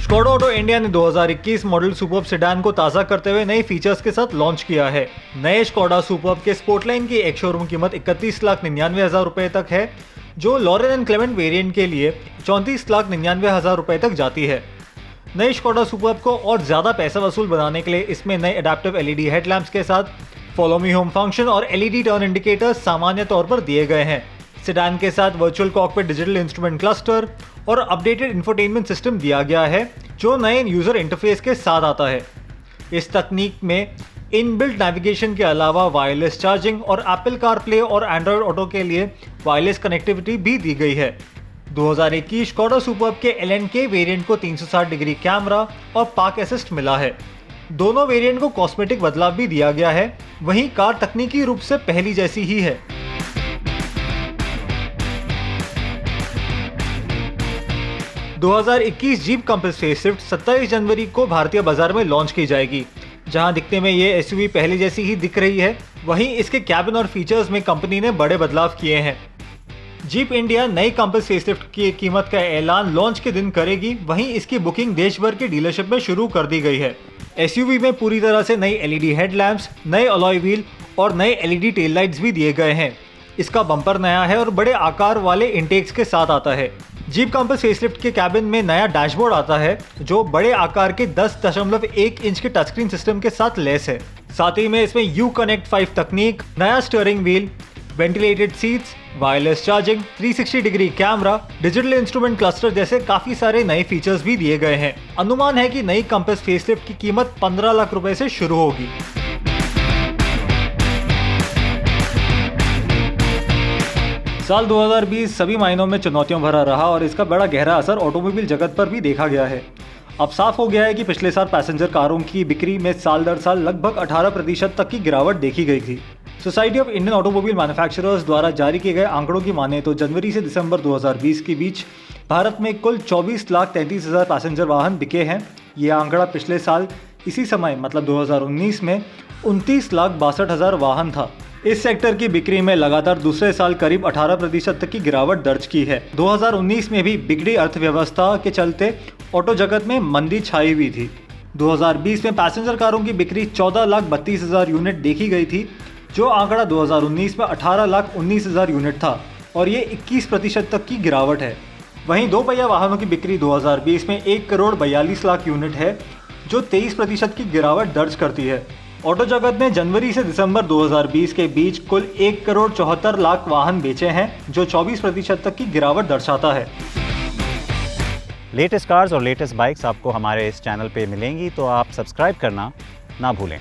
Skoda auto India ने 2021 model superb sedan को ताज़ा करते हुए नए फीचर्स के साथ लॉन्च किया है। नए स्कोडा सुपर्ब के स्पोर्टलाइन की एक शोरूम कीमत 31,99,000 रुपए तक है, जो लॉरेन एंड क्लेमेंट वेरिएंट के लिए 34,99,000 रुपए तक जाती है। नई स्कोडा सुपर्ब को और ज़्यादा पैसा वसूल बनाने के लिए इसमें नए अडेप्टिव एलईडी हेडलैम्प्स के साथ फॉलो मी होम फंक्शन और एलईडी टर्न इंडिकेटर्स सामान्य तौर पर दिए गए हैं। सेडान के साथ virtual cockpit digital instrument cluster और अपडेटेड इंफोटेनमेंट सिस्टम दिया गया है, जो नए यूजर इंटरफेस के साथ आता है। इस तकनीक में इनबिल्ट नेविगेशन के अलावा वायरलेस चार्जिंग और एप्पल कारप्ले और एंड्रॉयड ऑटो के लिए वायरलेस कनेक्टिविटी भी दी गई है। 2021 स्कोडा सुपर्ब के LNK वेरिएंट को 360 डिग्री कैमरा और पार्क असिस्ट मिला है। दोनों वेरिएंट को कॉस्मेटिक बदलाव भी दिया गया है, वहीं कार तकनीकी रूप से पहली जैसी ही है। 2021 जीप कंपस फेसलिफ्ट 27 जनवरी को भारतीय बाजार में लॉन्च की जाएगी। जहां दिखने में ये एसयूवी पहले जैसी ही दिख रही है, वहीं इसके कैबिन और फीचर्स में कंपनी ने बड़े बदलाव किए हैं। जीप इंडिया नई कंपस फेसलिफ्ट की कीमत का ऐलान लॉन्च के दिन करेगी, वहीं इसकी बुकिंग देश भर के डीलरशिप में शुरू कर दी गई है। एसयूवी में पूरी तरह से नई एलईडी हेडलैम्प्स, नए अलॉय व्हील और नए एलईडी टेल लाइट्स भी दिए गए हैं। इसका बम्पर नया है और बड़े आकार वाले इंटेक्स के साथ आता है। जीप कंपस फेसलिफ्ट के कैबिन में नया डैशबोर्ड आता है, जो बड़े आकार के 10.1 इंच के टचस्क्रीन सिस्टम के साथ लैस है। साथ ही में इसमें यू कनेक्ट 5 तकनीक, नया steering wheel, ventilated seats, wireless charging, 360 degree camera, digital instrument cluster जैसे काफी सारे नए फीचर्स भी दिए गए हैं। अनुमान है कि नई कंपस फेसलिफ्ट की कीमत 15 लाख रुपए से शुरू होगी। साल 2020 सभी मायनों में चुनौतियों भरा रहा और इसका बड़ा गहरा असर ऑटोमोबाइल जगत पर भी देखा गया है। अब साफ हो गया है कि पिछले साल पैसेंजर कारों की बिक्री में साल दर साल लगभग 18% तक की गिरावट देखी गई थी। Society of Indian automobile manufacturers द्वारा जारी किए गए आंकड़ों की माने तो जनवरी से दिसंबर 2020 के बीच भारत में कुल 24,33,000 पैसेंजर वाहन बिके हैं। ये आंकड़ा पिछले साल इसी समय मतलब 2019 में 29,62,000 वाहन था। इस सेक्टर की बिक्री में लगातार दूसरे साल करीब 18% तक की गिरावट दर्ज की है। 2019 में भी बिगड़ी अर्थव्यवस्था के चलते ऑटो जगत में मंदी छाई हुई थी। 2020 में पैसेंजर कारों की बिक्री 14,32,000 यूनिट देखी गई थी, जो आंकड़ा 2019 में 18,19,000 यूनिट था और ये 21% तक की गिरावट है। वहीं दो पहिया वाहनों की बिक्री 2020 में 1,42,00,000 यूनिट है, जो 23% की गिरावट दर्ज करती है। ऑटो जगत ने जनवरी से दिसंबर 2020 के बीच कुल 1,74,00,000 वाहन बेचे हैं, जो 24% तक की गिरावट दर्शाता है। लेटेस्ट कार्स और लेटेस्ट बाइक्स आपको हमारे इस चैनल पे मिलेंगी, तो आप सब्सक्राइब करना ना भूलें।